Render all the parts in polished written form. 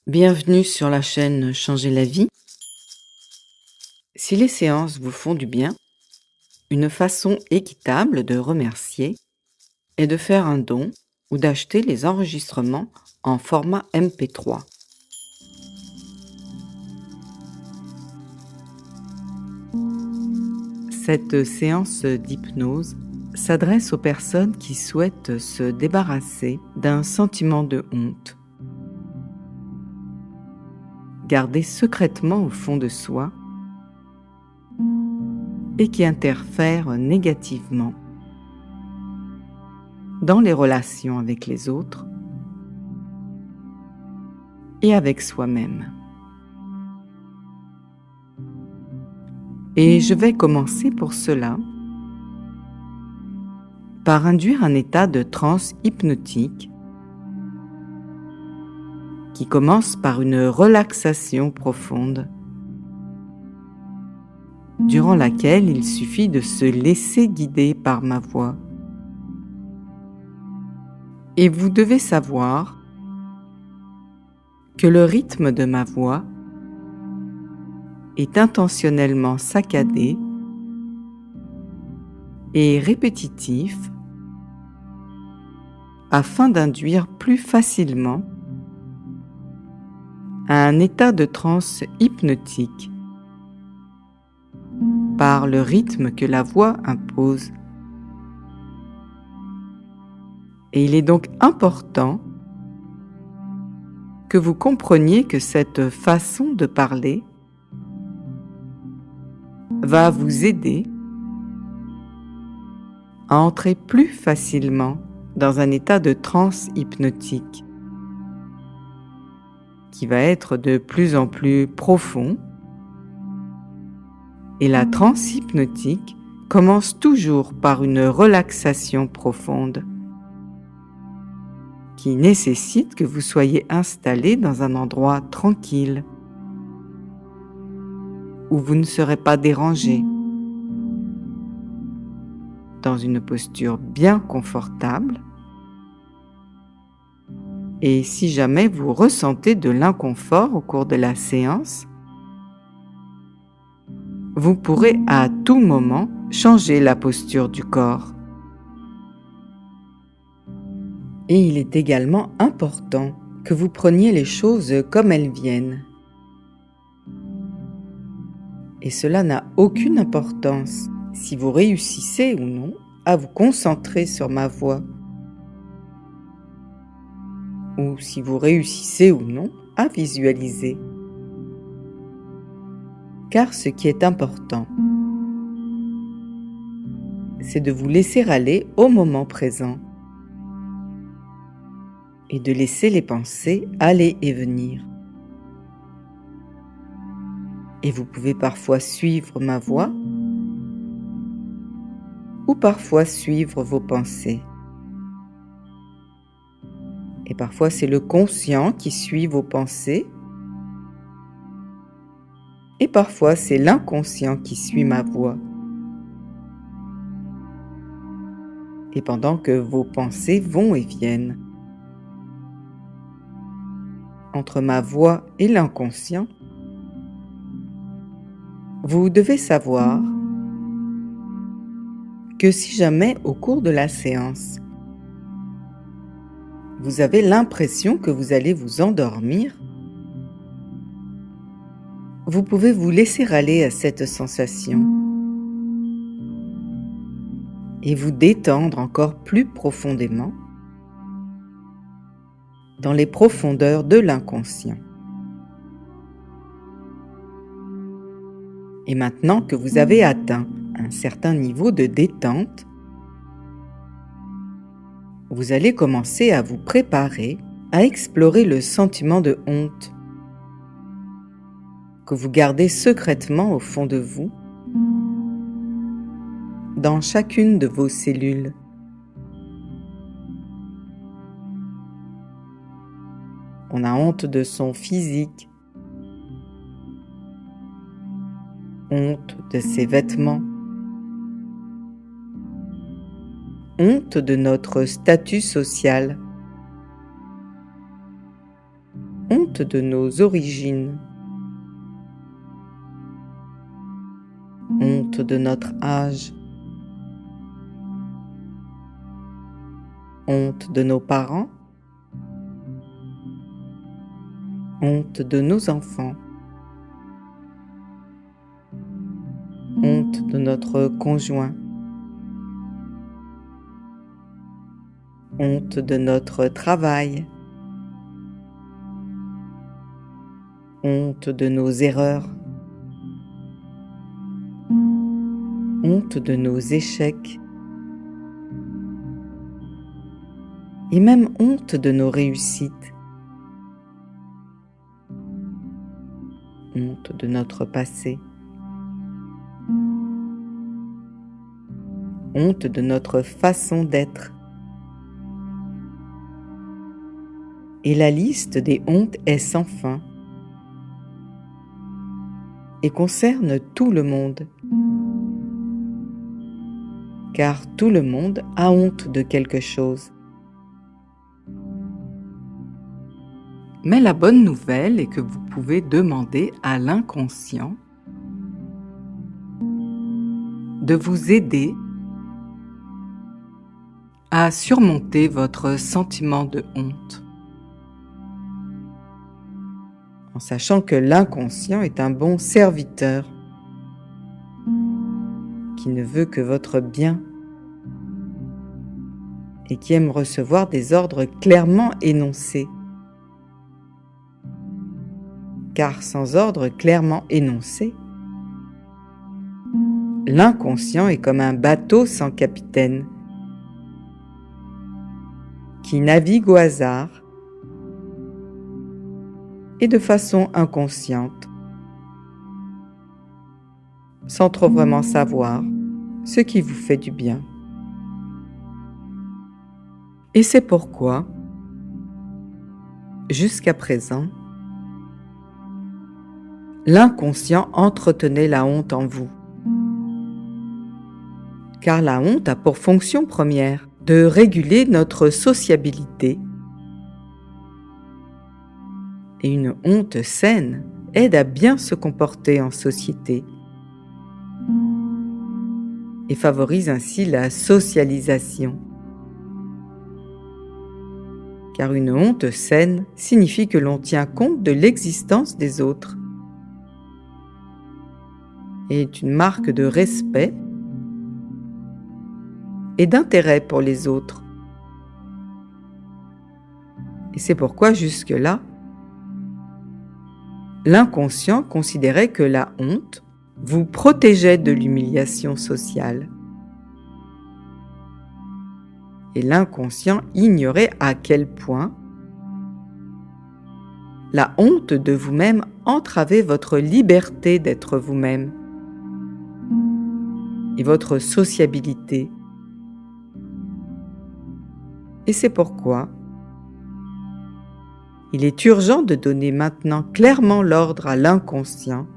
Bienvenue sur la chaîne Changer la vie. Si les séances vous font du bien, une façon équitable de remercier est de faire un don ou d'acheter les enregistrements en format MP3. Cette séance d'hypnose s'adresse aux personnes qui souhaitent se débarrasser d'un sentiment de honte, gardé secrètement au fond de soi et qui interfère négativement dans les relations avec les autres et avec soi-même. Et je vais commencer pour cela par induire un état de transe hypnotique qui commence par une relaxation profonde durant laquelle il suffit de se laisser guider par ma voix. Et vous devez savoir que le rythme de ma voix est intentionnellement saccadé et répétitif afin d'induire plus facilement un état de transe hypnotique par le rythme que la voix impose. Et il est donc important que vous compreniez que cette façon de parler va vous aider à entrer plus facilement dans un état de transe hypnotique qui va être de plus en plus profond. Et la transe hypnotique commence toujours par une relaxation profonde qui nécessite que vous soyez installé dans un endroit tranquille où vous ne serez pas dérangé, dans une posture bien confortable. Et si jamais vous ressentez de l'inconfort au cours de la séance, vous pourrez à tout moment changer la posture du corps. Et il est également important que vous preniez les choses comme elles viennent. Et cela n'a aucune importance si vous réussissez ou non à vous concentrer sur ma voix, ou si vous réussissez ou non à visualiser. Car ce qui est important, c'est de vous laisser aller au moment présent et de laisser les pensées aller et venir. Et vous pouvez parfois suivre ma voix ou parfois suivre vos pensées. Et parfois c'est le conscient qui suit vos pensées et parfois c'est l'inconscient qui suit ma voix. Et pendant que vos pensées vont et viennent entre ma voix et l'inconscient, vous devez savoir que si jamais au cours de la séance, vous avez l'impression que vous allez vous endormir, vous pouvez vous laisser aller à cette sensation et vous détendre encore plus profondément dans les profondeurs de l'inconscient. Et maintenant que vous avez atteint un certain niveau de détente, vous allez commencer à vous préparer à explorer le sentiment de honte que vous gardez secrètement au fond de vous, dans chacune de vos cellules. On a honte de son physique, honte de ses vêtements, honte de notre statut social, honte de nos origines, honte de notre âge, honte de nos parents, honte de nos enfants, honte de notre conjoint, honte de notre travail, honte de nos erreurs, honte de nos échecs, et même honte de nos réussites, honte de notre passé, honte de notre façon d'être. Et la liste des hontes est sans fin et concerne tout le monde, car tout le monde a honte de quelque chose. Mais la bonne nouvelle est que vous pouvez demander à l'inconscient de vous aider à surmonter votre sentiment de honte, en sachant que l'inconscient est un bon serviteur qui ne veut que votre bien et qui aime recevoir des ordres clairement énoncés. Car sans ordre clairement énoncé, l'inconscient est comme un bateau sans capitaine qui navigue au hasard et de façon inconsciente, sans trop vraiment savoir ce qui vous fait du bien. Et c'est pourquoi, jusqu'à présent, l'inconscient entretenait la honte en vous. Car la honte a pour fonction première de réguler notre sociabilité. Et une honte saine aide à bien se comporter en société et favorise ainsi la socialisation. Car une honte saine signifie que l'on tient compte de l'existence des autres et est une marque de respect et d'intérêt pour les autres. Et c'est pourquoi jusque-là, l'inconscient considérait que la honte vous protégeait de l'humiliation sociale. Et l'inconscient ignorait à quel point la honte de vous-même entravait votre liberté d'être vous-même et votre sociabilité. Et c'est pourquoi il est urgent de donner maintenant clairement l'ordre à l'inconscient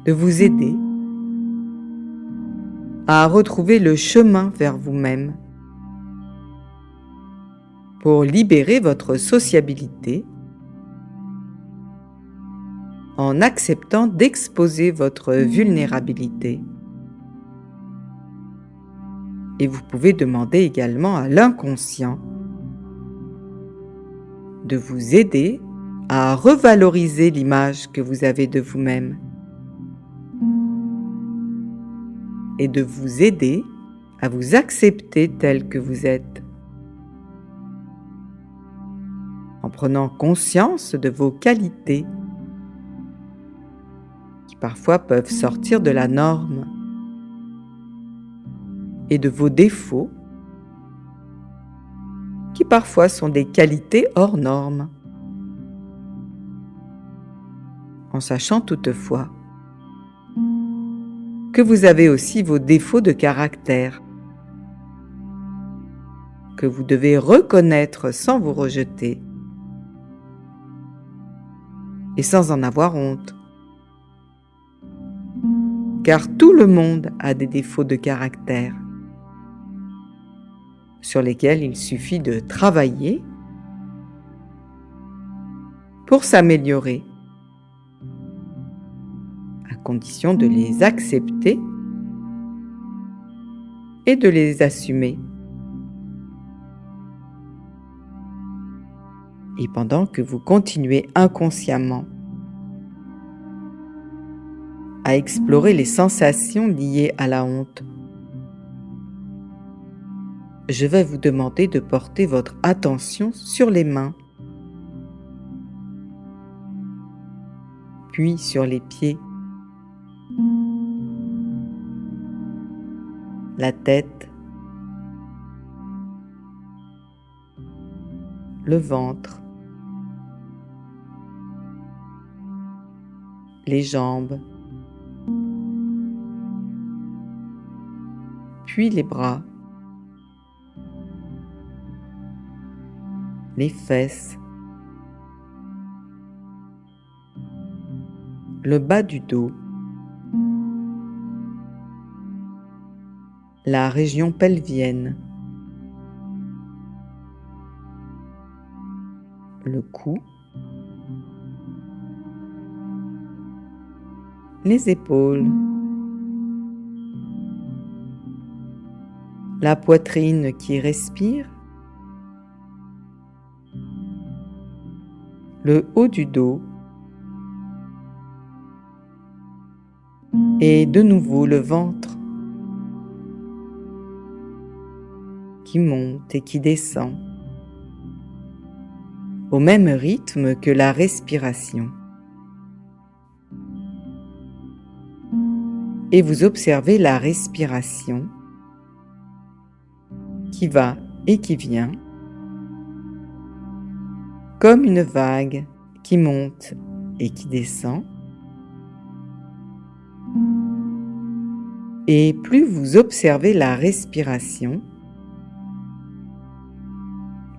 de vous aider à retrouver le chemin vers vous-même pour libérer votre sociabilité en acceptant d'exposer votre vulnérabilité. Et vous pouvez demander également à l'inconscient de vous aider à revaloriser l'image que vous avez de vous-même et de vous aider à vous accepter tel que vous êtes, en prenant conscience de vos qualités qui parfois peuvent sortir de la norme et de vos défauts qui parfois sont des qualités hors normes, en sachant toutefois que vous avez aussi vos défauts de caractère, que vous devez reconnaître sans vous rejeter et sans en avoir honte. Car tout le monde a des défauts de caractère sur lesquels il suffit de travailler pour s'améliorer, à condition de les accepter et de les assumer. Et pendant que vous continuez inconsciemment à explorer les sensations liées à la honte, je vais vous demander de porter votre attention sur les mains, puis sur les pieds, la tête, le ventre, les jambes, puis les bras, les fesses, le bas du dos, la région pelvienne, le cou, les épaules, la poitrine qui respire, le haut du dos et de nouveau le ventre qui monte et qui descend au même rythme que la respiration. Et vous observez la respiration qui va et qui vient comme une vague qui monte et qui descend. Et plus vous observez la respiration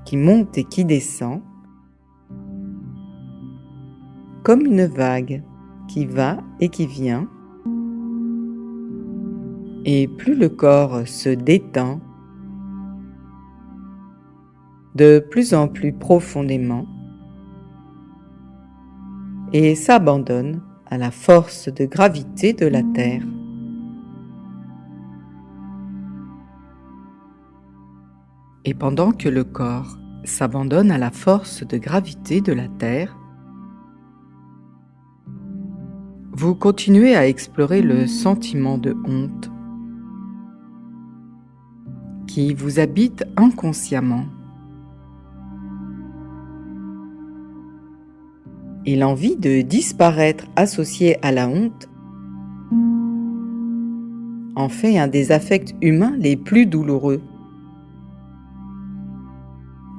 qui monte et qui descend, comme une vague qui va et qui vient, et plus le corps se détend de plus en plus profondément et s'abandonne à la force de gravité de la Terre. Et pendant que le corps s'abandonne à la force de gravité de la Terre, vous continuez à explorer le sentiment de honte qui vous habite inconsciemment. Et l'envie de disparaître associée à la honte en fait un des affects humains les plus douloureux,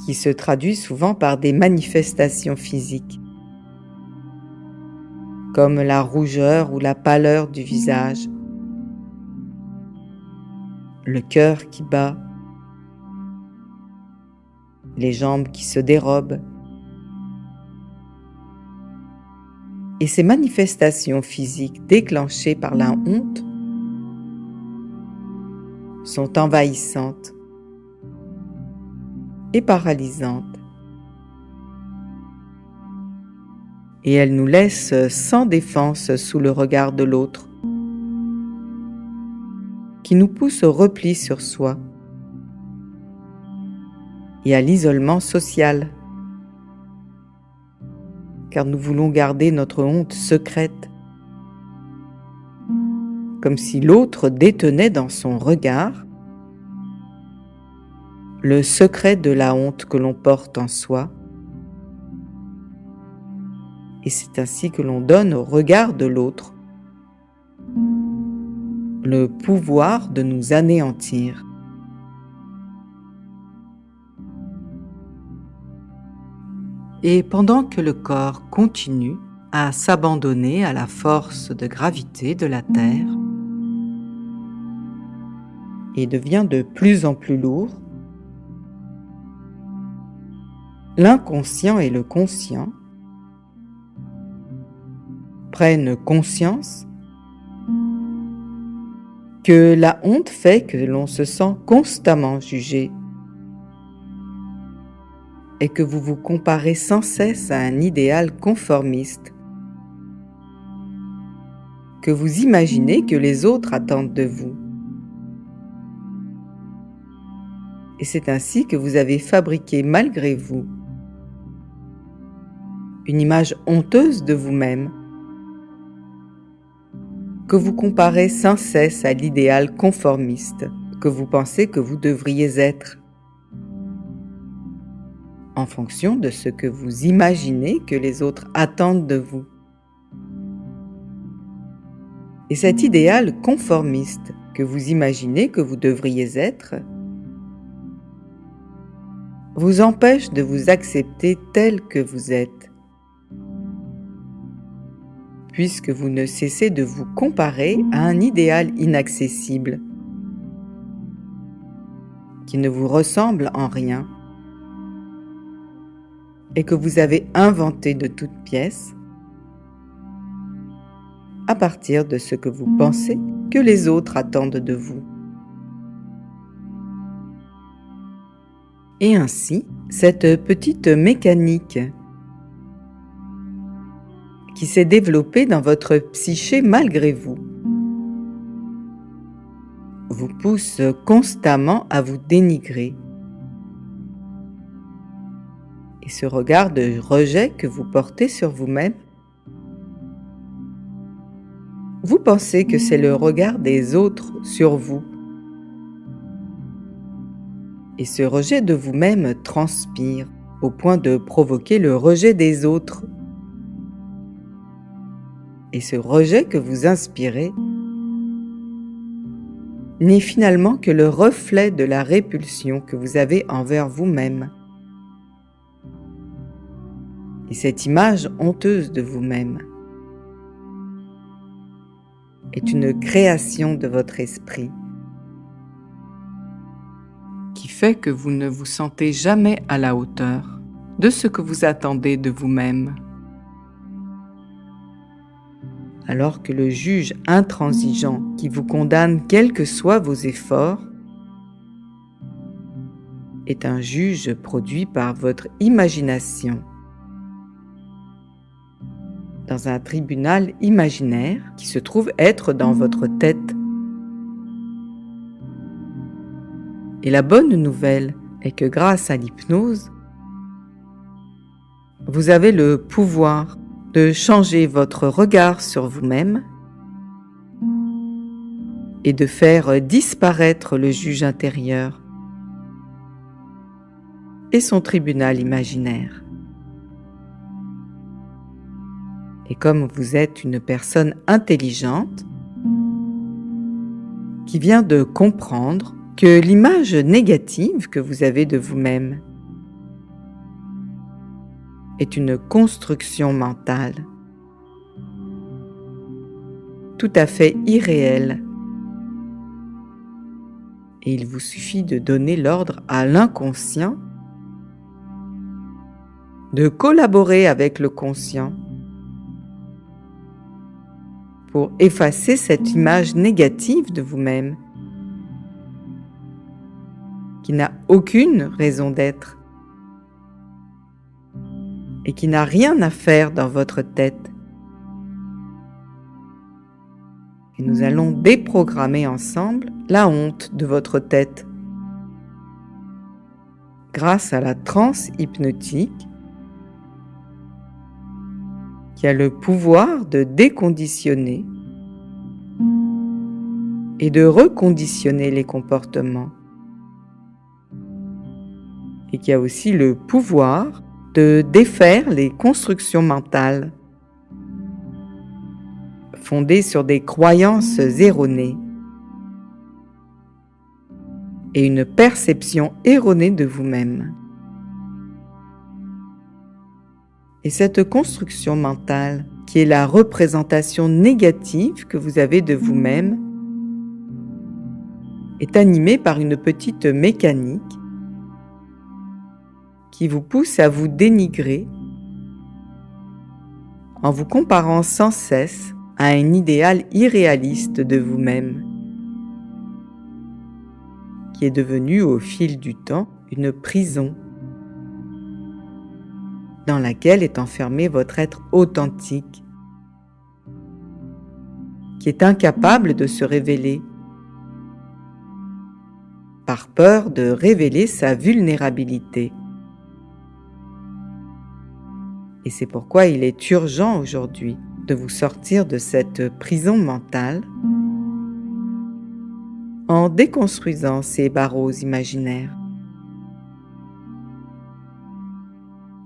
qui se traduit souvent par des manifestations physiques, comme la rougeur ou la pâleur du visage, le cœur qui bat, les jambes qui se dérobent. Et ces manifestations physiques déclenchées par la honte sont envahissantes et paralysantes. Et elles nous laissent sans défense sous le regard de l'autre, qui nous pousse au repli sur soi et à l'isolement social, car nous voulons garder notre honte secrète, comme si l'autre détenait dans son regard le secret de la honte que l'on porte en soi. Et c'est ainsi que l'on donne au regard de l'autre le pouvoir de nous anéantir. Et pendant que le corps continue à s'abandonner à la force de gravité de la Terre et devient de plus en plus lourd, l'inconscient et le conscient prennent conscience que la honte fait que l'on se sent constamment jugé, est que vous vous comparez sans cesse à un idéal conformiste, que vous imaginez que les autres attendent de vous. Et c'est ainsi que vous avez fabriqué malgré vous une image honteuse de vous-même, que vous comparez sans cesse à l'idéal conformiste que vous pensez que vous devriez être, en fonction de ce que vous imaginez que les autres attendent de vous. Et cet idéal conformiste que vous imaginez que vous devriez être vous empêche de vous accepter tel que vous êtes, puisque vous ne cessez de vous comparer à un idéal inaccessible, qui ne vous ressemble en rien, et que vous avez inventé de toutes pièces, à partir de ce que vous pensez que les autres attendent de vous. Et ainsi, cette petite mécanique qui s'est développée dans votre psyché malgré vous vous pousse constamment à vous dénigrer. Et ce regard de rejet que vous portez sur vous-même, vous pensez que c'est le regard des autres sur vous. Et ce rejet de vous-même transpire au point de provoquer le rejet des autres. Et ce rejet que vous inspirez n'est finalement que le reflet de la répulsion que vous avez envers vous-même. Et cette image honteuse de vous-même est une création de votre esprit qui fait que vous ne vous sentez jamais à la hauteur de ce que vous attendez de vous-même. Alors que le juge intransigeant qui vous condamne quels que soient vos efforts est un juge produit par votre imagination dans un tribunal imaginaire qui se trouve être dans votre tête. Et la bonne nouvelle est que grâce à l'hypnose, vous avez le pouvoir de changer votre regard sur vous-même et de faire disparaître le juge intérieur et son tribunal imaginaire. Et comme vous êtes une personne intelligente qui vient de comprendre que l'image négative que vous avez de vous-même est une construction mentale, tout à fait irréelle. Et il vous suffit de donner l'ordre à l'inconscient de collaborer avec le conscient pour effacer cette image négative de vous-même qui n'a aucune raison d'être et qui n'a rien à faire dans votre tête. Et nous allons déprogrammer ensemble la honte de votre tête grâce à la transe hypnotique qui a le pouvoir de déconditionner et de reconditionner les comportements et qui a aussi le pouvoir de défaire les constructions mentales fondées sur des croyances erronées et une perception erronée de vous-même. Et cette construction mentale, qui est la représentation négative que vous avez de vous-même, est animée par une petite mécanique qui vous pousse à vous dénigrer en vous comparant sans cesse à un idéal irréaliste de vous-même, qui est devenu au fil du temps une prison dans laquelle est enfermé votre être authentique, qui est incapable de se révéler, par peur de révéler sa vulnérabilité. Et c'est pourquoi il est urgent aujourd'hui de vous sortir de cette prison mentale en déconstruisant ces barreaux imaginaires.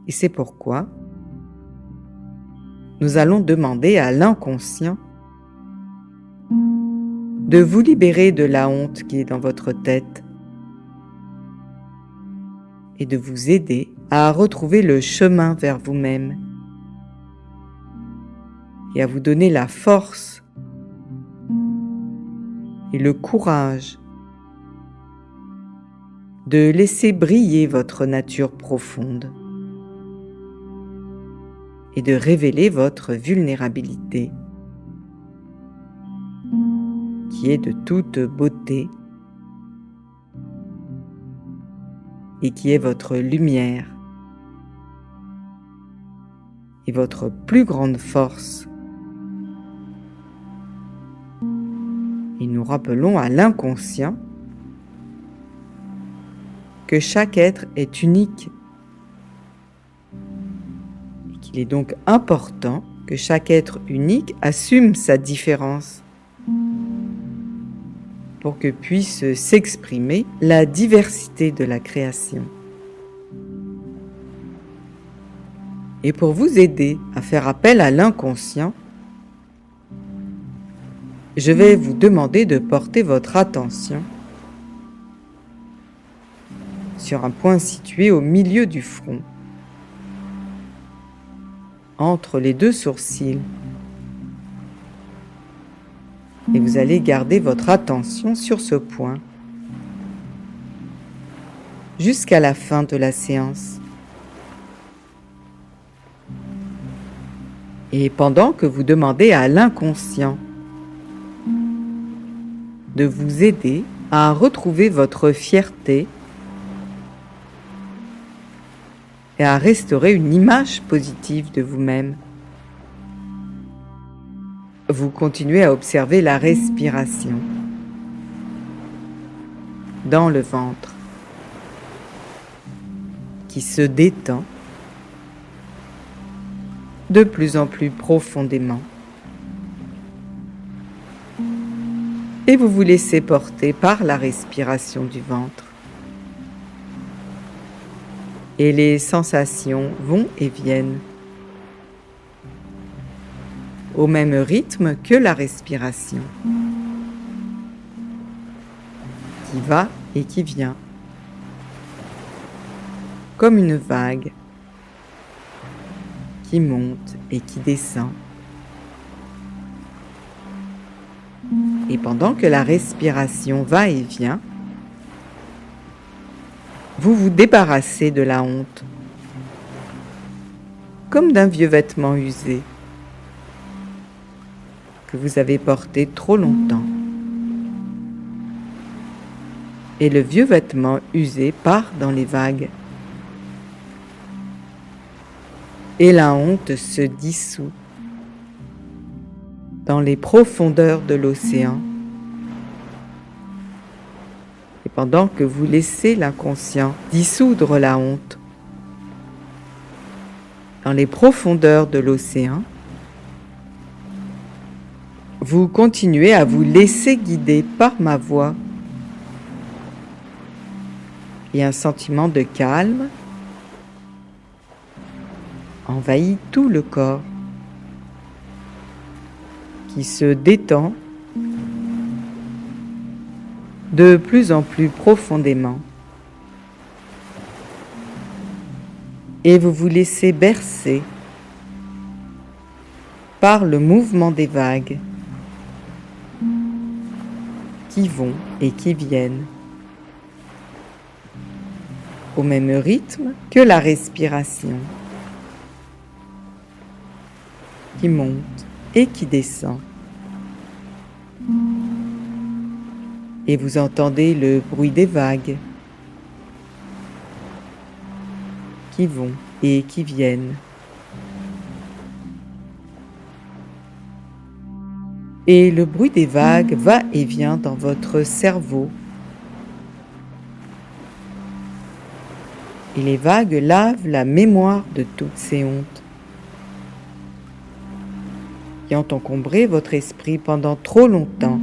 Et c'est pourquoi nous allons demander à l'inconscient de vous libérer de la honte qui est dans votre tête et de vous aider à retrouver le chemin vers vous-même et à vous donner la force et le courage de laisser briller votre nature profonde et de révéler votre vulnérabilité, qui est de toute beauté et qui est votre lumière et votre plus grande force. Et nous rappelons à l'inconscient que chaque être est unique et qu'il est donc important que chaque être unique assume sa différence pour que puisse s'exprimer la diversité de la création. Et pour vous aider à faire appel à l'inconscient, je vais vous demander de porter votre attention sur un point situé au milieu du front, entre les deux sourcils. Et vous allez garder votre attention sur ce point jusqu'à la fin de la séance. Et pendant que vous demandez à l'inconscient de vous aider à retrouver votre fierté et à restaurer une image positive de vous-même, vous continuez à observer la respiration dans le ventre qui se détend de plus en plus profondément. Et vous vous laissez porter par la respiration du ventre. Et les sensations vont et viennent au même rythme que la respiration, qui va et qui vient, comme une vague qui monte et qui descend. Et pendant que la respiration va et vient, vous vous débarrassez de la honte, comme d'un vieux vêtement usé que vous avez porté trop longtemps. Et le vieux vêtement usé part dans les vagues. Et la honte se dissout dans les profondeurs de l'océan. Et pendant que vous laissez l'inconscient dissoudre la honte dans les profondeurs de l'océan, vous continuez à vous laisser guider par ma voix. Et un sentiment de calme envahit tout le corps, qui se détend de plus en plus profondément. Et vous vous laissez bercer par le mouvement des vagues qui vont et qui viennent au même rythme que la respiration qui monte et qui descend. Et vous entendez le bruit des vagues qui vont et qui viennent. Et le bruit des vagues va et vient dans votre cerveau. Et les vagues lavent la mémoire de toutes ces hontes qui ont encombré votre esprit pendant trop longtemps.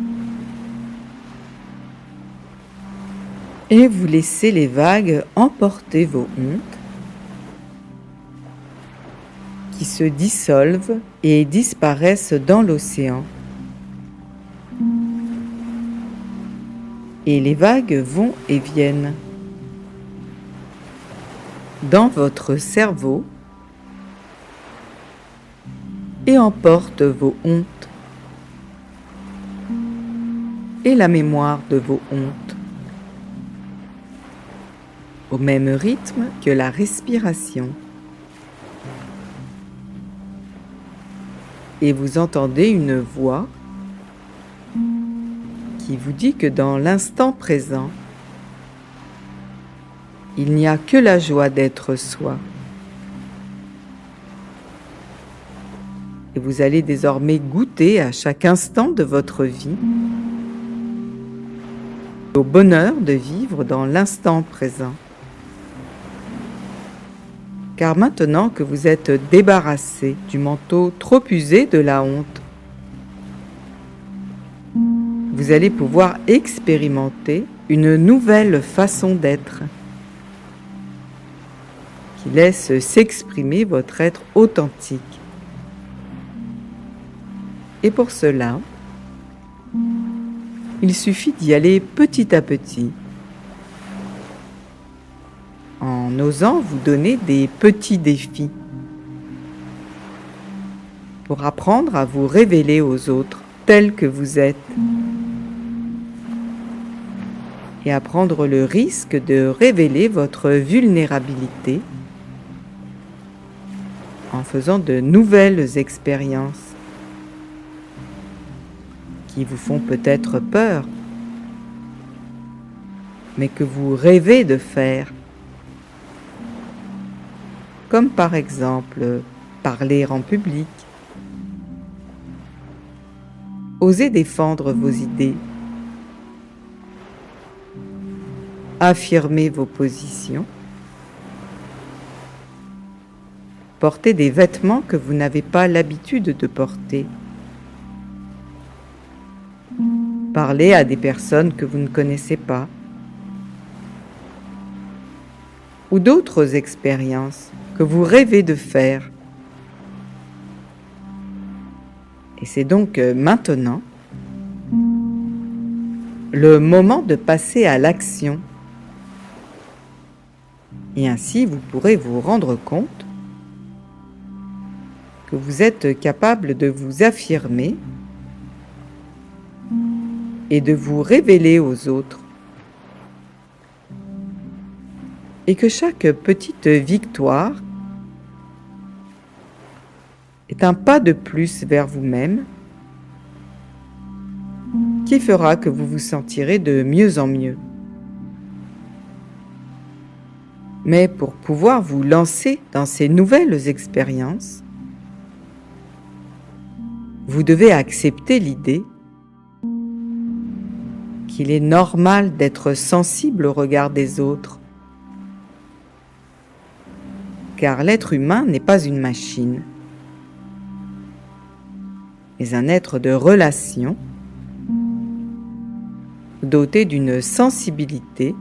Et vous laissez les vagues emporter vos hontes qui se dissolvent et disparaissent dans l'océan. Et les vagues vont et viennent dans votre cerveau et emportent vos hontes et la mémoire de vos hontes au même rythme que la respiration. Et vous entendez une voix qui vous dit que dans l'instant présent, il n'y a que la joie d'être soi. Et vous allez désormais goûter à chaque instant de votre vie au bonheur de vivre dans l'instant présent. Car maintenant que vous êtes débarrassé du manteau trop usé de la honte, vous allez pouvoir expérimenter une nouvelle façon d'être qui laisse s'exprimer votre être authentique. Et pour cela, il suffit d'y aller petit à petit, en osant vous donner des petits défis pour apprendre à vous révéler aux autres tels que vous êtes et à prendre le risque de révéler votre vulnérabilité en faisant de nouvelles expériences qui vous font peut-être peur, mais que vous rêvez de faire. Comme par exemple parler en public, oser défendre vos idées, affirmer vos positions, porter des vêtements que vous n'avez pas l'habitude de porter, parler à des personnes que vous ne connaissez pas, ou d'autres expériences que vous rêvez de faire. Et c'est donc maintenant le moment de passer à l'action. Et ainsi, vous pourrez vous rendre compte que vous êtes capable de vous affirmer et de vous révéler aux autres. Et que chaque petite victoire est un pas de plus vers vous-même qui fera que vous vous sentirez de mieux en mieux. Mais pour pouvoir vous lancer dans ces nouvelles expériences, vous devez accepter l'idée qu'il est normal d'être sensible au regard des autres, car l'être humain n'est pas une machine, mais un être de relation, doté d'une sensibilité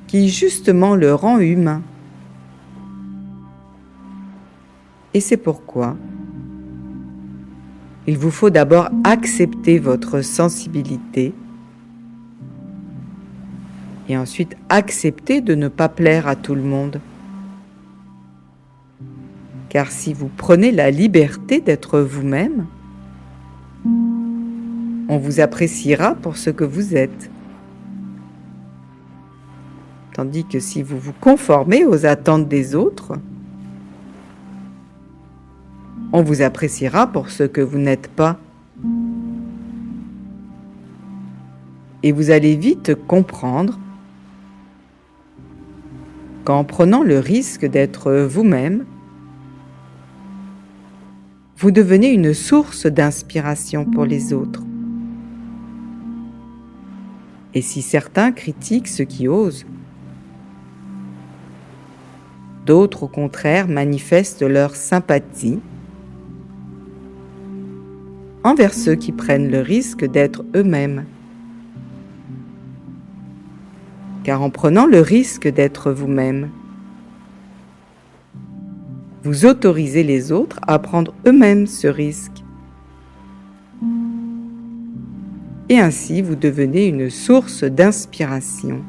qui justement le rend humain. Et c'est pourquoi il vous faut d'abord accepter votre sensibilité et ensuite accepter de ne pas plaire à tout le monde. Car si vous prenez la liberté d'être vous-même, on vous appréciera pour ce que vous êtes. Tandis que si vous vous conformez aux attentes des autres, on vous appréciera pour ce que vous n'êtes pas. Et vous allez vite comprendre qu'en prenant le risque d'être vous-même, vous devenez une source d'inspiration pour les autres. Et si certains critiquent ceux qui osent, d'autres au contraire manifestent leur sympathie envers ceux qui prennent le risque d'être eux-mêmes. Car en prenant le risque d'être vous-même, vous autorisez les autres à prendre eux-mêmes ce risque. Et ainsi, vous devenez une source d'inspiration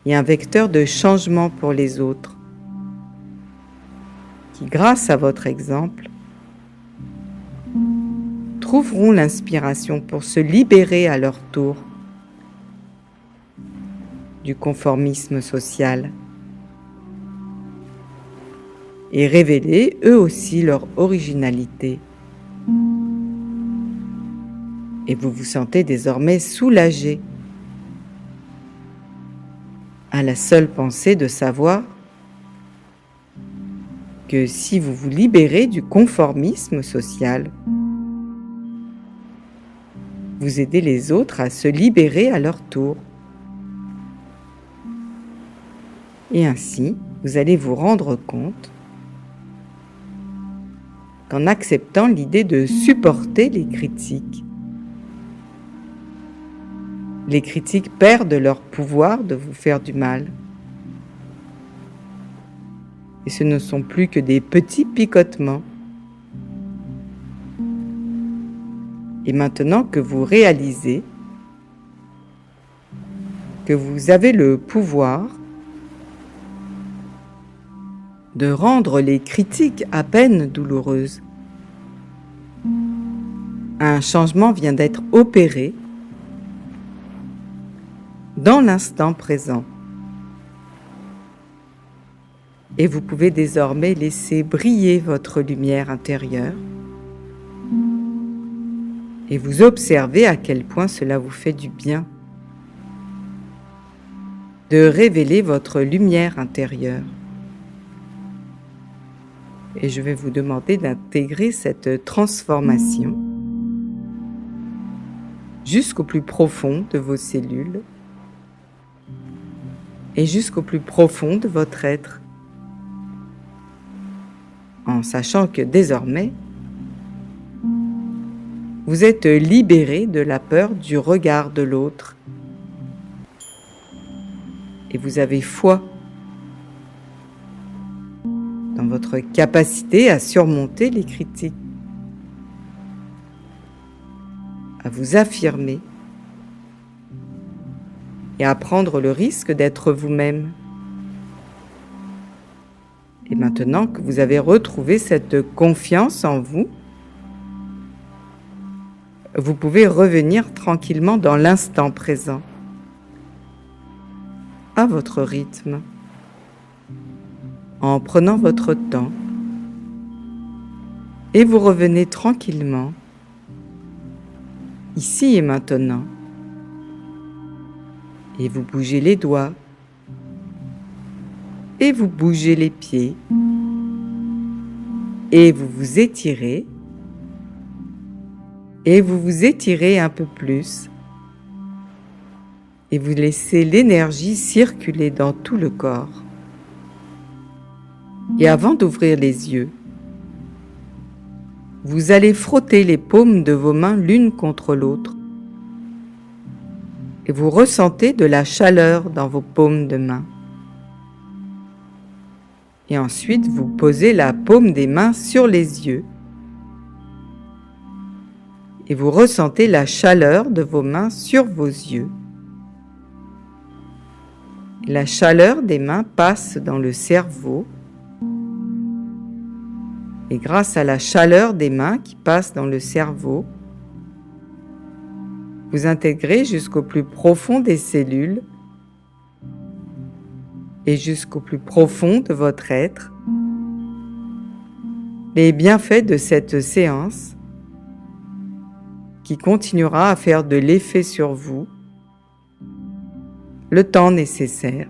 et un vecteur de changement pour les autres, qui, grâce à votre exemple, trouveront l'inspiration pour se libérer à leur tour du conformisme social et révéler eux aussi leur originalité. Et vous vous sentez désormais soulagé à la seule pensée de savoir que si vous vous libérez du conformisme social, vous aidez les autres à se libérer à leur tour. Et ainsi, vous allez vous rendre compte qu'en acceptant l'idée de supporter les critiques perdent leur pouvoir de vous faire du mal. Et ce ne sont plus que des petits picotements. Et maintenant que vous réalisez que vous avez le pouvoir de rendre les critiques à peine douloureuses, un changement vient d'être opéré dans l'instant présent. Et vous pouvez désormais laisser briller votre lumière intérieure et vous observez à quel point cela vous fait du bien de révéler votre lumière intérieure. Et je vais vous demander d'intégrer cette transformation jusqu'au plus profond de vos cellules et jusqu'au plus profond de votre être, en sachant que désormais, vous êtes libéré de la peur du regard de l'autre et vous avez foi dans votre capacité à surmonter les critiques, à vous affirmer et à prendre le risque d'être vous-même. Et maintenant que vous avez retrouvé cette confiance en vous, vous pouvez revenir tranquillement dans l'instant présent, à votre rythme, en prenant votre temps, et vous revenez tranquillement, ici et maintenant, et vous bougez les doigts, et vous bougez les pieds, et vous vous étirez, et vous vous étirez un peu plus, et vous laissez l'énergie circuler dans tout le corps. Et avant d'ouvrir les yeux, vous allez frotter les paumes de vos mains l'une contre l'autre, et vous ressentez de la chaleur dans vos paumes de main. Et ensuite, vous posez la paume des mains sur les yeux, et vous ressentez la chaleur de vos mains sur vos yeux. La chaleur des mains passe dans le cerveau, et grâce à la chaleur des mains qui passe dans le cerveau, vous intégrez jusqu'au plus profond des cellules et jusqu'au plus profond de votre être les bienfaits de cette séance qui continuera à faire de l'effet sur vous le temps nécessaire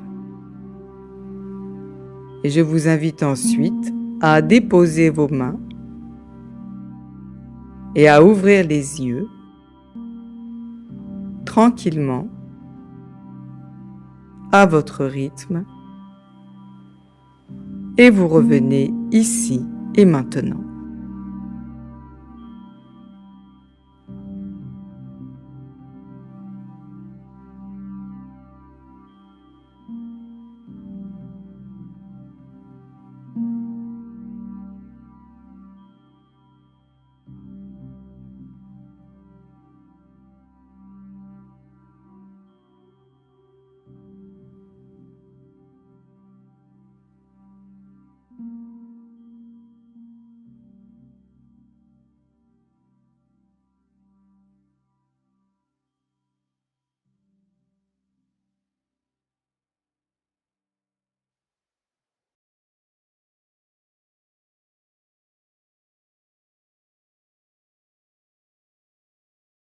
Et je vous invite ensuite à déposer vos mains et à ouvrir les yeux tranquillement à votre rythme et vous revenez ici et maintenant.